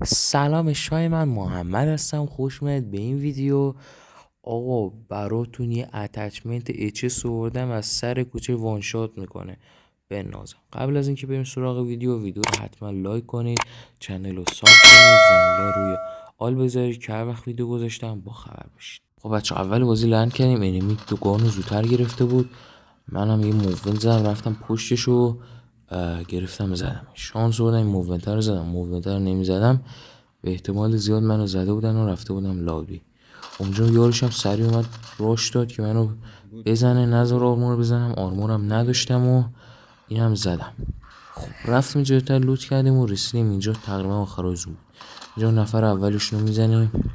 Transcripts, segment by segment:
سلام شای من محمد هستم. خوش اومد به این ویدیو. آقا براتون یه اتچمنت اچ آوردم از سر کوچه وانشات میکنه به نازم. قبل از اینکه بریم سراغ ویدیو رو حتما لایک کنید، چنل رو ساب کنید، زنگلا روی آل بذارید که هر وقت ویدیو گذاشتم با خبر باشید. خب بچه اول بازی لند کردیم، انمی تو گانو زودتر گرفته بود. منم یه موومنت زدم رفتم پشتشو گرفتم زدم. شانس بودم این موومنت رو زدم. موومنت رو نمیزدم به احتمال زیاد منو زده بودن و رفته بودم لابی. اونجا یارشم سریع اومد راش داد که منو بزنه، نذار آرمور بزنم. آرمورم نداشتم و اینم زدم. خب رفتیم جلوتر لوت کردیم و رسیدیم اینجا تقریبا آخر روز بود. اینجا نفر اولشون رو میزنیم.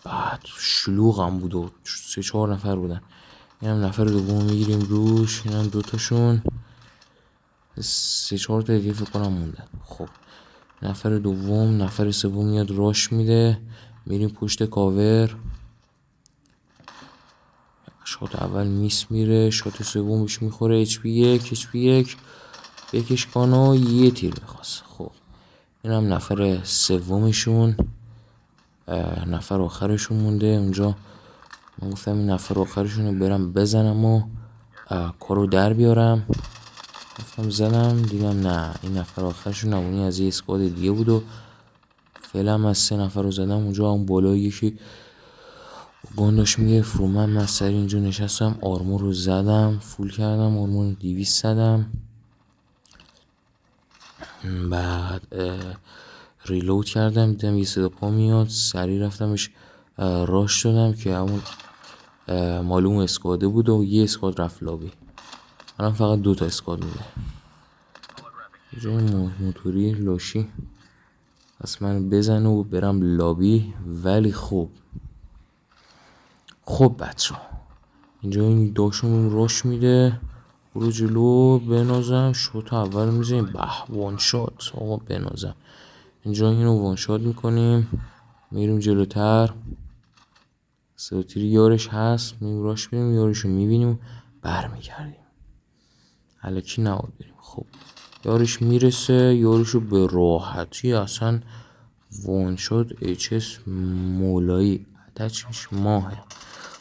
بعد شلوغ هم بود و 3-4 نفر بودن. اینم نفر دوم میگیریم روش. اینم دوتاشون 3-4 تا دیگه فکر کنم موندن. خب نفر دوم، نفر سوم میاد راش میده، میریم پشت کاور. شات اول میس میره، شات سومش میخوره. اچ پی 1 بکش کانو یه تیر میخواست. خب اینم نفر سومشون، نفر آخرشون مونده. اونجا من گفتم این نفر آخرشون رو برم بزنم و کارو در بیارم. گفتم زدم دیدم نه این نفر آخرشون نمونی از یه اسکواد دیگه بود و فعلا از 3 نفر رو زدم. اونجا اون بالا یکی گانداش میگه فرو من سری اینجا نشستم آرمور رو زدم، فول کردم، آرمور 200 زدم. بعد ریلود کردم، دیدم یه صدا پا میاد، سری رفتمش راش شدم که همون معلوم اسکواده بود و یه اسکواد رفت لابی. الان فقط 2 تا اسکواد میده. اینجا موتوری لاشی پس من بزنه و برم لابی. ولی خب بچه اینجا این داشون راش میده، برو جلو بنازم. شوت اول میزنیم به وان شات. آقا بنازم اینجا اینو وان شات میکنیم، میریم جلوتر. سوتیری یارش هست، میریم راش بریم یارشو میبینیم برمیگردیم. الکی نباید بریم. خب یارش میرسه، یارشو به راحتی اصلا وان شات اچ اس مولایی اتچش ماهه.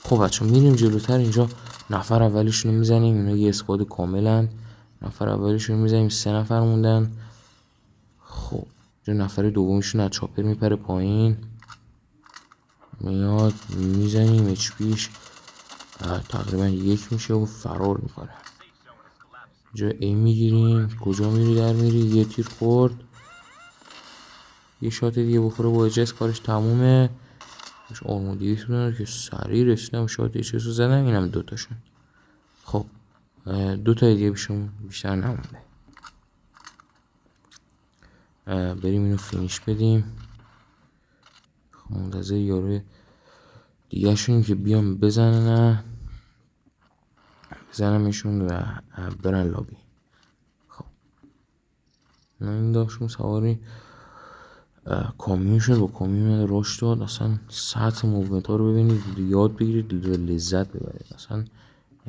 خب بچه میریم جلوتر. اینجا نفر اولیشونو میزنیم، اینا یه اسکواد کاملن. نفر اولیشونو میزنیم، 3 نفر موندن. خب اینجا نفر دومیشون از چاپر میپره پایین، میاد میزنیم اچ پیش تقریبا 1 میشه و فرار میکنه. اینجا ای میگیریم، کجا میری در میری. یه تیر خورد، یه شات دیگه بخوره با اجس کارش تمومه. مش آرمودیه شدن که سریع رسیدم شات اچس رو زدم. اینم 2 تاشون. خب 2 تا دیگه بیشتر نمونده. بریم اینو فینیش بدیم. منتظر یارو دیگه شونیم که بیام بزنمشون و برن لابی. خب این داشتم سواری کامیون شد، با کامیون راش داد. اصلا سطح موومنت ها رو ببینید، یاد بگیرید، لذت ببرید. اصلا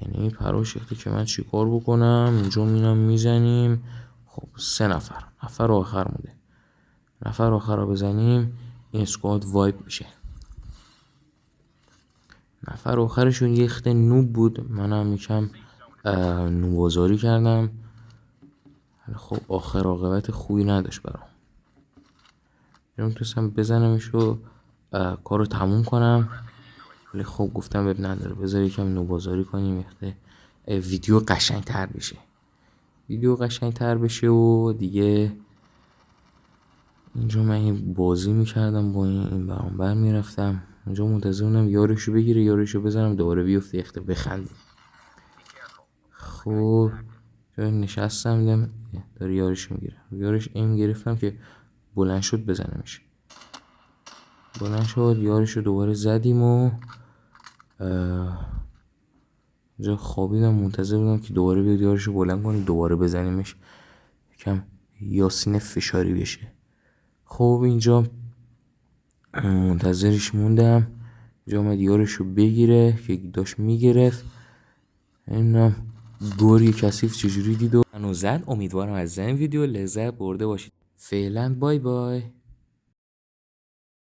یعنی پراش ریخته که من چی کار بکنم. اینجا مینم میزنیم. خب 3 نفر آخر مونده. نفر آخر رو بزنیم این اسکواد وایپ میشه. نفر آخرشون یه خط نوب بود، منم یکم نوبازاری کردم. خب آخر عاقبت خوبی نداشت برام. نمیتونستم بزنمش رو کارو تموم کنم. ولی خب گفتم بب نداره بذار یکم نوبازاری کنیم ویدیو قشنگ تر بشه و دیگه. اینجا من یه بازی میکردم با این برام میرفتم اونجا منتظرونم یارشو بگیره، یارشو بزنم دوباره بیفته یخته بخندیم. خب جای نشستم دیدم داره یارشو میگیره. یارش ایم گرفتم که بلند شد بزنمش. بلند شد یارشو دوباره زدیم و اینجا خوابیدم منتظر بودم که دوباره بیاد یارشو بلند کنه دوباره بزنیمش، یکم یاسین فشاری بشه. خب اینجا منتظرش موندم. اینجا اومد یارشو بگیره که داشت میگرفت. اینم گوری کثیف چجوری دید و منو زد. امیدوارم از این ویدیو لذت برده باشید. فعلا بای بای.